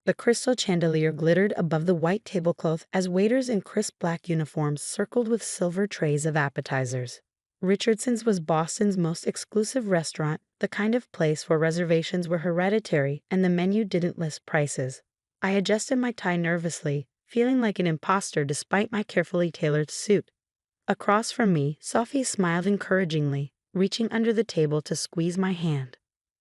The crystal chandelier glittered above the white tablecloth as waiters in crisp black uniforms circled with silver trays of appetizers. Richardson's was Boston's most exclusive restaurant, the kind of place where reservations were hereditary and the menu didn't list prices. I adjusted my tie nervously, feeling like an imposter despite my carefully tailored suit. Across from me, Sophie smiled encouragingly, reaching under the table to squeeze my hand.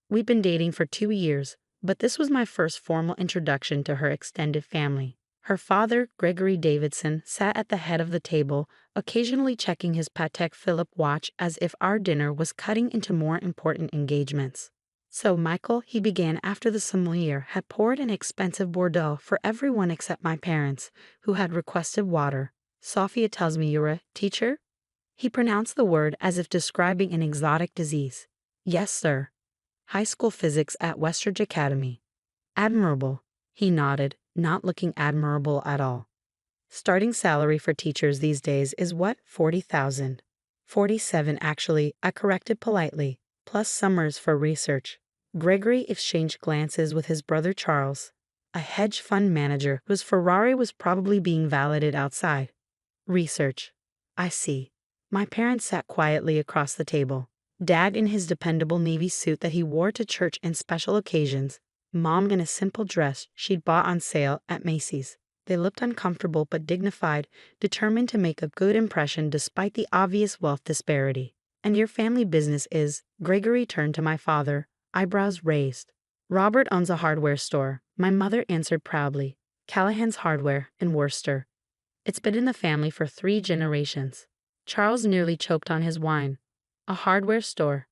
We'd been dating for 2 years, but this was my first formal introduction to her extended family. Her father, Gregory Davidson, sat at the head of the table, occasionally checking his Patek Philippe watch as if our dinner was cutting into more important engagements. "So, Michael," he began after the sommelier had poured an expensive Bordeaux for everyone except my parents, who had requested water. "Sophia tells me you're a teacher?" He pronounced the word as if describing an exotic disease. "Yes, sir. High school physics at Westridge Academy." "Admirable." He nodded, not looking admirable at all. "Starting salary for teachers these days is what, 40,000? 47 actually," I corrected politely, "plus summers for research." Gregory exchanged glances with his brother Charles, a hedge fund manager whose Ferrari was probably being valeted outside. "Research. I see." My parents sat quietly across the table. Dad in his dependable navy suit that he wore to church and special occasions, Mom in a simple dress she'd bought on sale at Macy's. They looked uncomfortable but dignified, determined to make a good impression despite the obvious wealth disparity. "And your family business is?" Gregory turned to my father, eyebrows raised. "Robert owns a hardware store," my mother answered proudly. "Callahan's Hardware in Worcester. It's been in the family for 3 generations." Charles nearly choked on his wine. "A hardware store.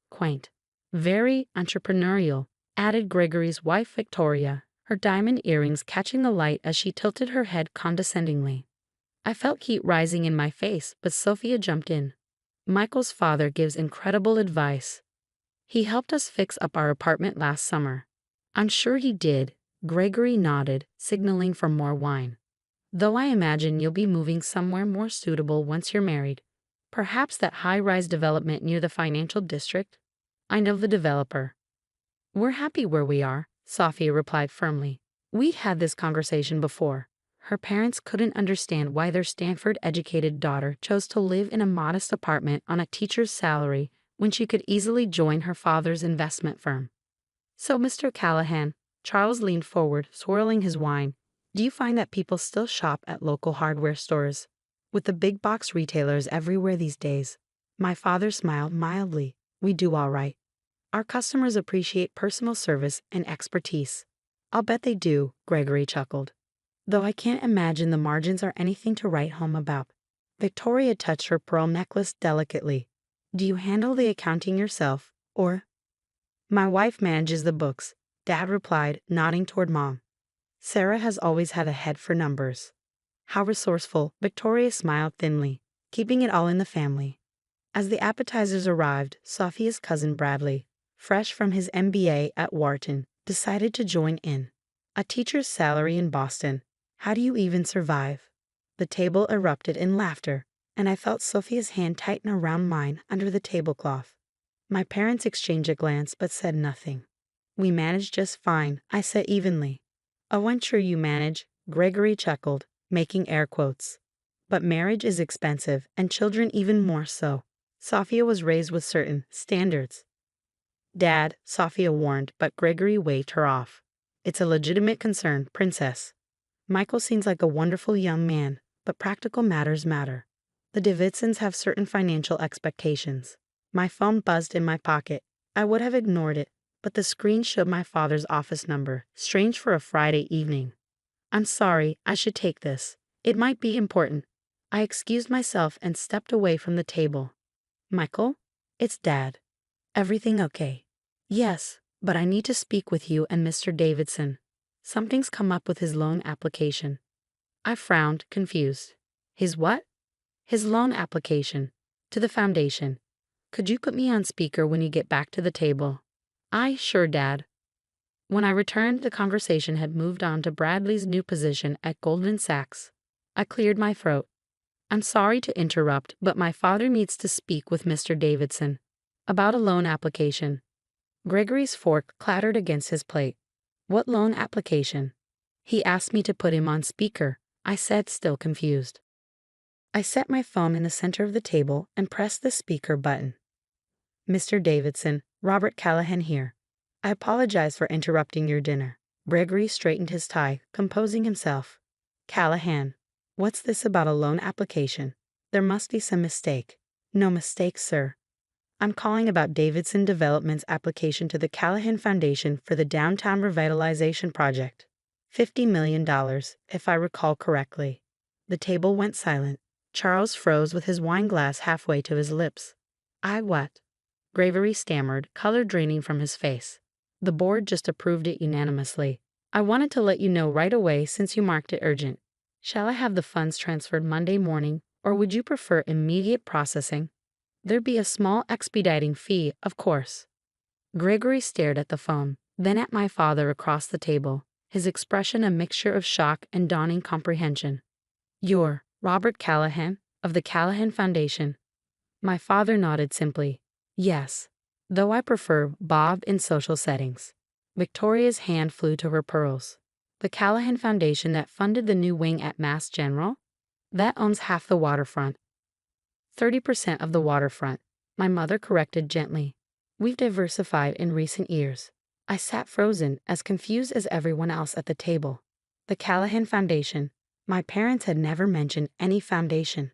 Quaint. Very entrepreneurial," added Gregory's wife Victoria, her diamond earrings catching the light as she tilted her head condescendingly. I felt heat rising in my face, but Sophia jumped in. "Michael's father gives incredible advice. He helped us fix up our apartment last summer." "I'm sure he did." Gregory nodded, signaling for more wine. "Though I imagine you'll be moving somewhere more suitable once you're married. Perhaps that high-rise development near the financial district?" "I know the developer." "We're happy where we are," Sophia replied firmly. We'd had this conversation before. Her parents couldn't understand why their Stanford-educated daughter chose to live in a modest apartment on a teacher's salary when she could easily join her father's investment firm. "So, Mr. Callahan," Charles leaned forward, swirling his wine, "do you find that people still shop at local hardware stores? With the big box retailers everywhere these days." My father smiled mildly. "We do all right. Our customers appreciate personal service and expertise." "I'll bet they do," Gregory chuckled. "Though I can't imagine the margins are anything to write home about." Victoria touched her pearl necklace delicately. "Do you handle the accounting yourself, or?" "My wife manages the books," Dad replied, nodding toward Mom. "Sarah has always had a head for numbers." "How resourceful," Victoria smiled thinly, "keeping it all in the family." As the appetizers arrived, Sophia's cousin Bradley, fresh from his MBA at Wharton, decided to join in. "A teacher's salary in Boston. How do you even survive?" The table erupted in laughter, and I felt Sophia's hand tighten around mine under the tablecloth. My parents exchanged a glance but said nothing. "We manage just fine," I said evenly. "Oh, I'm sure you manage," Gregory chuckled, making air quotes. "But marriage is expensive, and children even more so." Sophia was raised with certain standards. "Dad," Sophia warned, but Gregory waved her off. "It's a legitimate concern, princess. Michael seems like a wonderful young man, but practical matters matter. The Davidsons have certain financial expectations." My phone buzzed in my pocket. I would have ignored it, but the screen showed my father's office number, strange for a Friday evening. "I'm sorry, I should take this. It might be important." I excused myself and stepped away from the table. "Michael? It's Dad. Everything okay?" "Yes, but I need to speak with you and Mr. Davidson. Something's come up with his loan application." I frowned, confused. "His what?" "His loan application. To the foundation. Could you put me on speaker when you get back to the table?" Sure, Dad." When I returned, the conversation had moved on to Bradley's new position at Goldman Sachs. I cleared my throat. "I'm sorry to interrupt, but my father needs to speak with Mr. Davidson. About a loan application." Gregory's fork clattered against his plate. What loan application? He asked me to put him on speaker, I said, still confused. I set my phone in the center of the table and pressed the speaker button. Mr. Davidson, Robert Callahan here. I apologize for interrupting your dinner. Gregory straightened his tie, composing himself. Callahan, what's this about a loan application? There must be some mistake. No mistake, sir. I'm calling about Davidson Development's application to the Callahan Foundation for the Downtown Revitalization Project. $50 million, if I recall correctly. The table went silent. Charles froze with his wine glass halfway to his lips. What? Gregory stammered, color draining from his face. The board just approved it unanimously. I wanted to let you know right away since you marked it urgent. Shall I have the funds transferred Monday morning, or would you prefer immediate processing? There'd be a small expediting fee, of course. Gregory stared at the phone, then at my father across the table, his expression a mixture of shock and dawning comprehension. You're Robert Callahan, of the Callahan Foundation. My father nodded simply. Yes, though I prefer Bob in social settings. Victoria's hand flew to her pearls. The Callahan Foundation that funded the new wing at Mass General? That owns half the waterfront. 30% of the waterfront, my mother corrected gently. We've diversified in recent years. I sat frozen, as confused as everyone else at the table. The Callahan Foundation. My parents had never mentioned any foundation.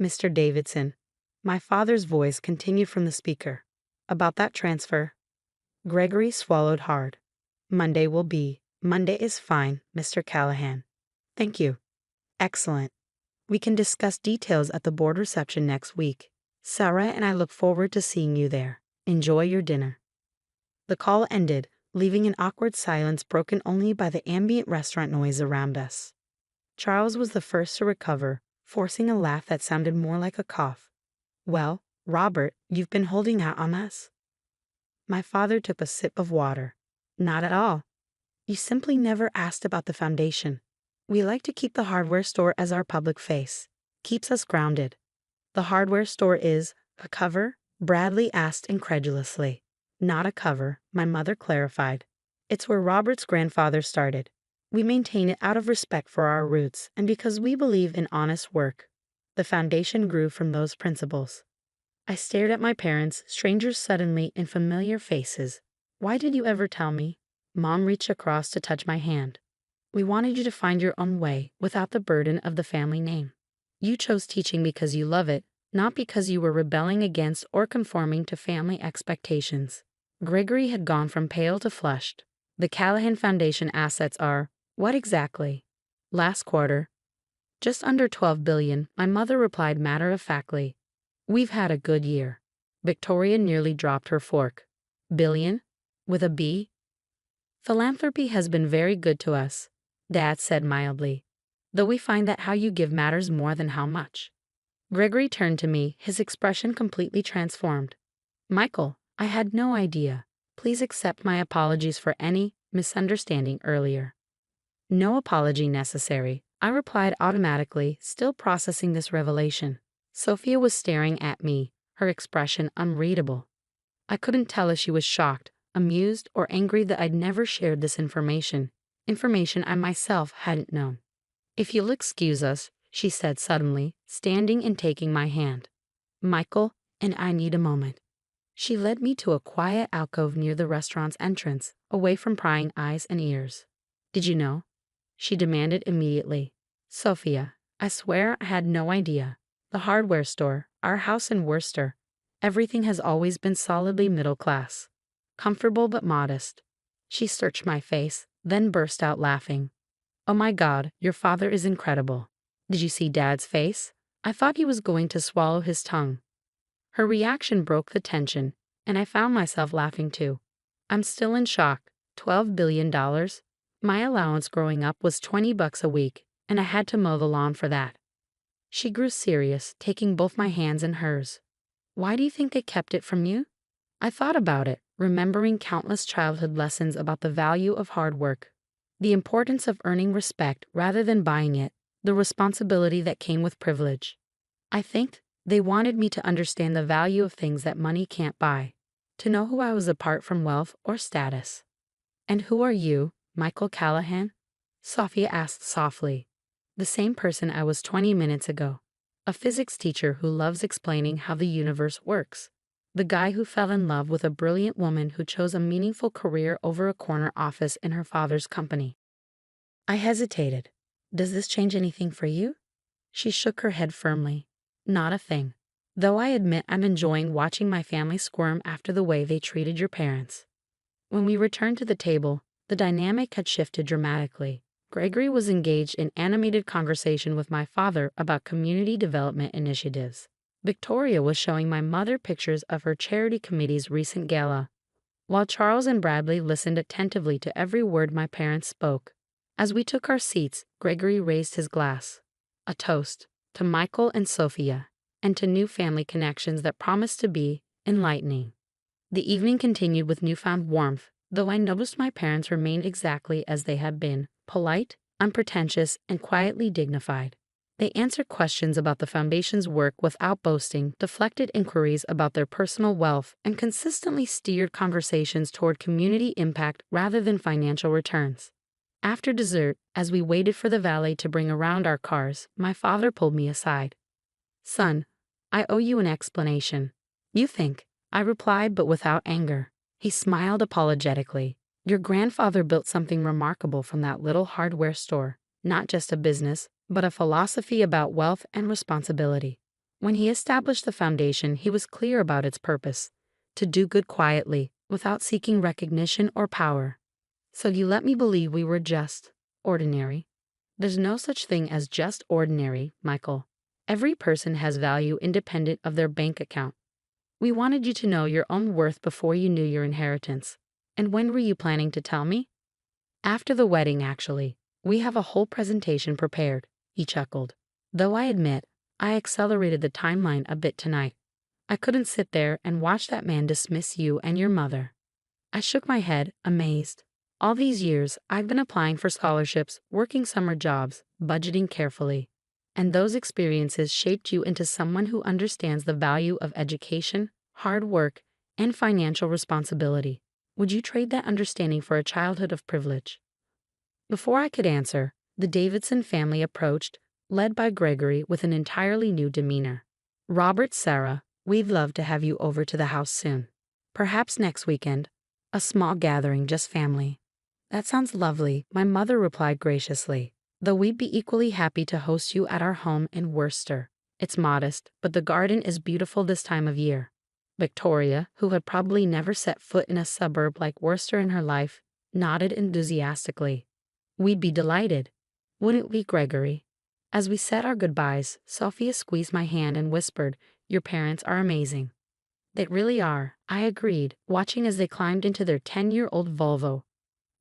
Mr. Davidson. My father's voice continued from the speaker. About that transfer. Gregory swallowed hard. Monday is fine, Mr. Callahan. Thank you. Excellent. We can discuss details at the board reception next week. Sarah and I look forward to seeing you there. Enjoy your dinner. The call ended, leaving an awkward silence broken only by the ambient restaurant noise around us. Charles was the first to recover, forcing a laugh that sounded more like a cough. Well, Robert, you've been holding out on us. My father took a sip of water. Not at all. You simply never asked about the foundation. We like to keep the hardware store as our public face. Keeps us grounded. The hardware store is a cover? Bradley asked incredulously. Not a cover, my mother clarified. It's where Robert's grandfather started. We maintain it out of respect for our roots and because we believe in honest work. The foundation grew from those principles. I stared at my parents, strangers suddenly in familiar faces. Why did you ever tell me? Mom reached across to touch my hand. We wanted you to find your own way without the burden of the family name. You chose teaching because you love it, not because you were rebelling against or conforming to family expectations. Gregory had gone from pale to flushed. The Callahan Foundation assets are, what exactly? Last quarter. Just under $12 billion, my mother replied matter-of-factly. We've had a good year. Victoria nearly dropped her fork. Billion? With a B? Philanthropy has been very good to us, Dad said mildly. Though we find that how you give matters more than how much. Gregory turned to me, his expression completely transformed. Michael, I had no idea. Please accept my apologies for any misunderstanding earlier. No apology necessary, I replied automatically, still processing this revelation. Sophia was staring at me, her expression unreadable. I couldn't tell if she was shocked, amused, or angry that I'd never shared this information I myself hadn't known. If you'll excuse us, she said suddenly, standing and taking my hand. Michael and I need a moment. She led me to a quiet alcove near the restaurant's entrance, away from prying eyes and ears. Did you know? She demanded immediately. Sophia, I swear I had no idea. The hardware store, our house in Worcester, everything has always been solidly middle class. Comfortable but modest. She searched my face, then burst out laughing. Oh my God, your father is incredible. Did you see Dad's face? I thought he was going to swallow his tongue. Her reaction broke the tension, and I found myself laughing too. I'm still in shock. $12 billion? My allowance growing up was $20 a week, and I had to mow the lawn for that. She grew serious, taking both my hands in hers. Why do you think they kept it from you? I thought about it, remembering countless childhood lessons about the value of hard work, the importance of earning respect rather than buying it, the responsibility that came with privilege. I think they wanted me to understand the value of things that money can't buy, to know who I was apart from wealth or status. And who are you, Michael Callahan? Sophia asked softly. The same person I was 20 minutes ago. A physics teacher who loves explaining how the universe works. The guy who fell in love with a brilliant woman who chose a meaningful career over a corner office in her father's company. I hesitated. Does this change anything for you? She shook her head firmly. Not a thing. Though I admit I'm enjoying watching my family squirm after the way they treated your parents. When we returned to the table, the dynamic had shifted dramatically. Gregory was engaged in animated conversation with my father about community development initiatives. Victoria was showing my mother pictures of her charity committee's recent gala, while Charles and Bradley listened attentively to every word my parents spoke. As we took our seats, Gregory raised his glass. A toast to Michael and Sophia, and to new family connections that promised to be enlightening. The evening continued with newfound warmth, though I noticed my parents remained exactly as they had been, polite, unpretentious, and quietly dignified. They answered questions about the foundation's work without boasting, deflected inquiries about their personal wealth, and consistently steered conversations toward community impact rather than financial returns. After dessert, as we waited for the valet to bring around our cars, my father pulled me aside. Son, I owe you an explanation. You think, I replied, but without anger. He smiled apologetically. Your grandfather built something remarkable from that little hardware store, not just a business, but a philosophy about wealth and responsibility. When he established the foundation, he was clear about its purpose: to do good quietly, without seeking recognition or power. So you let me believe we were just ordinary? There's no such thing as just ordinary, Michael. Every person has value independent of their bank account. We wanted you to know your own worth before you knew your inheritance. And when were you planning to tell me? After the wedding, actually. We have a whole presentation prepared, he chuckled. Though I admit, I accelerated the timeline a bit tonight. I couldn't sit there and watch that man dismiss you and your mother. I shook my head, amazed. All these years, I've been applying for scholarships, working summer jobs, budgeting carefully. And those experiences shaped you into someone who understands the value of education, hard work, and financial responsibility. Would you trade that understanding for a childhood of privilege? Before I could answer, the Davidson family approached, led by Gregory with an entirely new demeanor. Robert, Sarah, we'd love to have you over to the house soon. Perhaps next weekend. A small gathering, just family. That sounds lovely, my mother replied graciously, though we'd be equally happy to host you at our home in Worcester. It's modest, but the garden is beautiful this time of year. Victoria, who had probably never set foot in a suburb like Worcester in her life, nodded enthusiastically. We'd be delighted. Wouldn't we, Gregory? As we said our goodbyes, Sophia squeezed my hand and whispered, "Your parents are amazing." They really are, I agreed, watching as they climbed into their 10-year-old Volvo,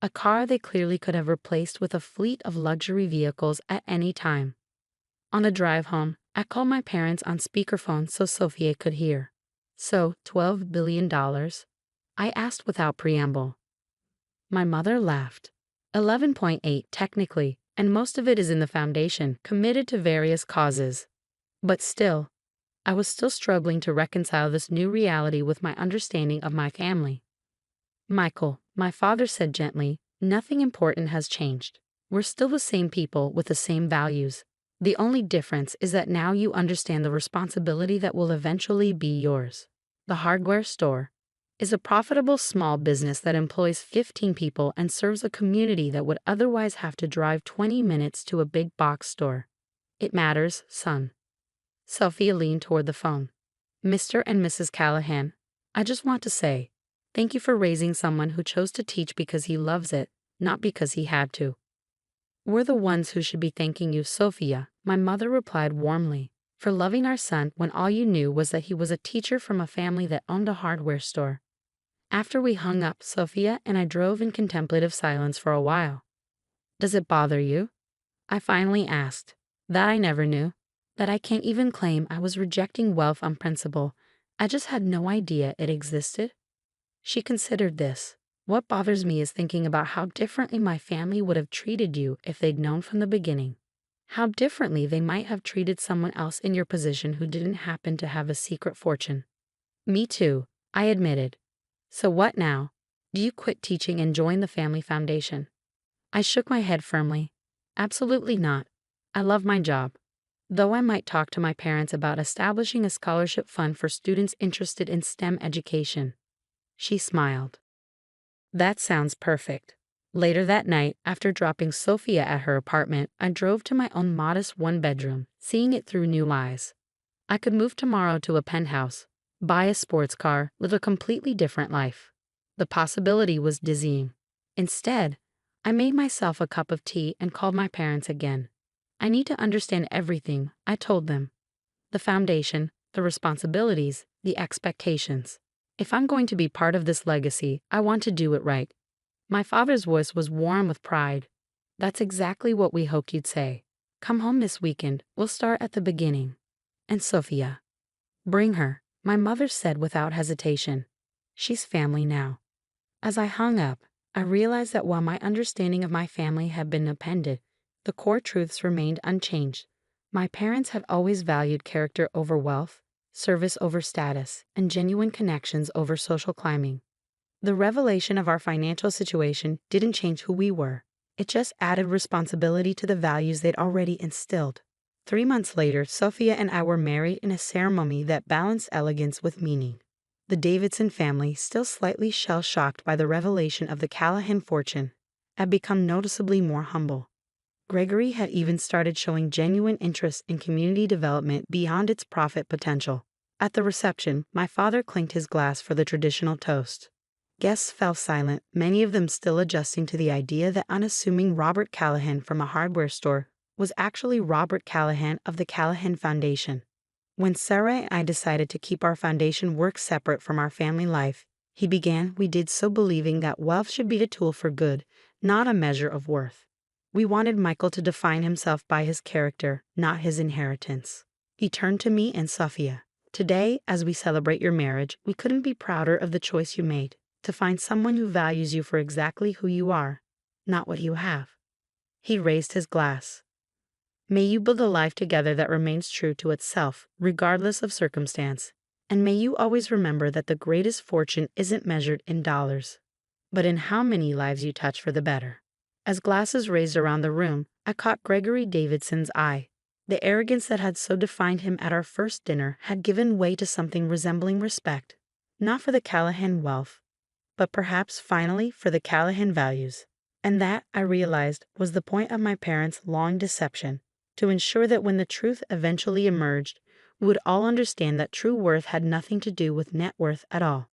a car they clearly could have replaced with a fleet of luxury vehicles at any time. On the drive home, I called my parents on speakerphone so Sophia could hear. So, $12 billion? I asked without preamble. My mother laughed. 11.8 technically, and most of it is in the foundation, committed to various causes. But still, I was still struggling to reconcile this new reality with my understanding of my family. Michael, my father said gently, nothing important has changed. We're still the same people with the same values. The only difference is that now you understand the responsibility that will eventually be yours. The hardware store is a profitable small business that employs 15 people and serves a community that would otherwise have to drive 20 minutes to a big box store. It matters, son. Sophia leaned toward the phone. Mr. and Mrs. Callahan, I just want to say, thank you for raising someone who chose to teach because he loves it, not because he had to. We're the ones who should be thanking you, Sophia, my mother replied warmly, for loving our son when all you knew was that he was a teacher from a family that owned a hardware store. After we hung up, Sophia and I drove in contemplative silence for a while. Does it bother you? I finally asked. That I never knew. That I can't even claim I was rejecting wealth on principle. I just had no idea it existed. She considered this. What bothers me is thinking about how differently my family would have treated you if they'd known from the beginning. How differently they might have treated someone else in your position who didn't happen to have a secret fortune. Me too, I admitted. So what now? Do you quit teaching and join the family foundation? I shook my head firmly. Absolutely not. I love my job. Though I might talk to my parents about establishing a scholarship fund for students interested in STEM education. She smiled. That sounds perfect. Later that night, after dropping Sophia at her apartment, I drove to my own modest one-bedroom, seeing it through new eyes. I could move tomorrow to a penthouse, buy a sports car, live a completely different life. The possibility was dizzying. Instead, I made myself a cup of tea and called my parents again. I need to understand everything, I told them. The foundation, the responsibilities, the expectations. If I'm going to be part of this legacy, I want to do it right. My father's voice was warm with pride. That's exactly what we hoped you'd say. Come home this weekend, we'll start at the beginning. And Sophia. Bring her, my mother said without hesitation. She's family now. As I hung up, I realized that while my understanding of my family had been appended, the core truths remained unchanged. My parents had always valued character over wealth, service over status, and genuine connections over social climbing. The revelation of our financial situation didn't change who we were. It just added responsibility to the values they'd already instilled. 3 months later, Sophia and I were married in a ceremony that balanced elegance with meaning. The Davidson family, still slightly shell-shocked by the revelation of the Callahan fortune, had become noticeably more humble. Gregory had even started showing genuine interest in community development beyond its profit potential. At the reception, my father clinked his glass for the traditional toast. Guests fell silent, many of them still adjusting to the idea that unassuming Robert Callahan from a hardware store was actually Robert Callahan of the Callahan Foundation. When Sarah and I decided to keep our foundation work separate from our family life, he began, we did so believing that wealth should be a tool for good, not a measure of worth. We wanted Michael to define himself by his character, not his inheritance. He turned to me and Sophia. Today, as we celebrate your marriage, we couldn't be prouder of the choice you made, to find someone who values you for exactly who you are, not what you have. He raised his glass. May you build a life together that remains true to itself, regardless of circumstance. And may you always remember that the greatest fortune isn't measured in dollars, but in how many lives you touch for the better. As glasses raised around the room, I caught Gregory Davidson's eye. The arrogance that had so defined him at our first dinner had given way to something resembling respect, not for the Callahan wealth, but perhaps finally for the Callahan values. And that, I realized, was the point of my parents' long deception, to ensure that when the truth eventually emerged, we would all understand that true worth had nothing to do with net worth at all.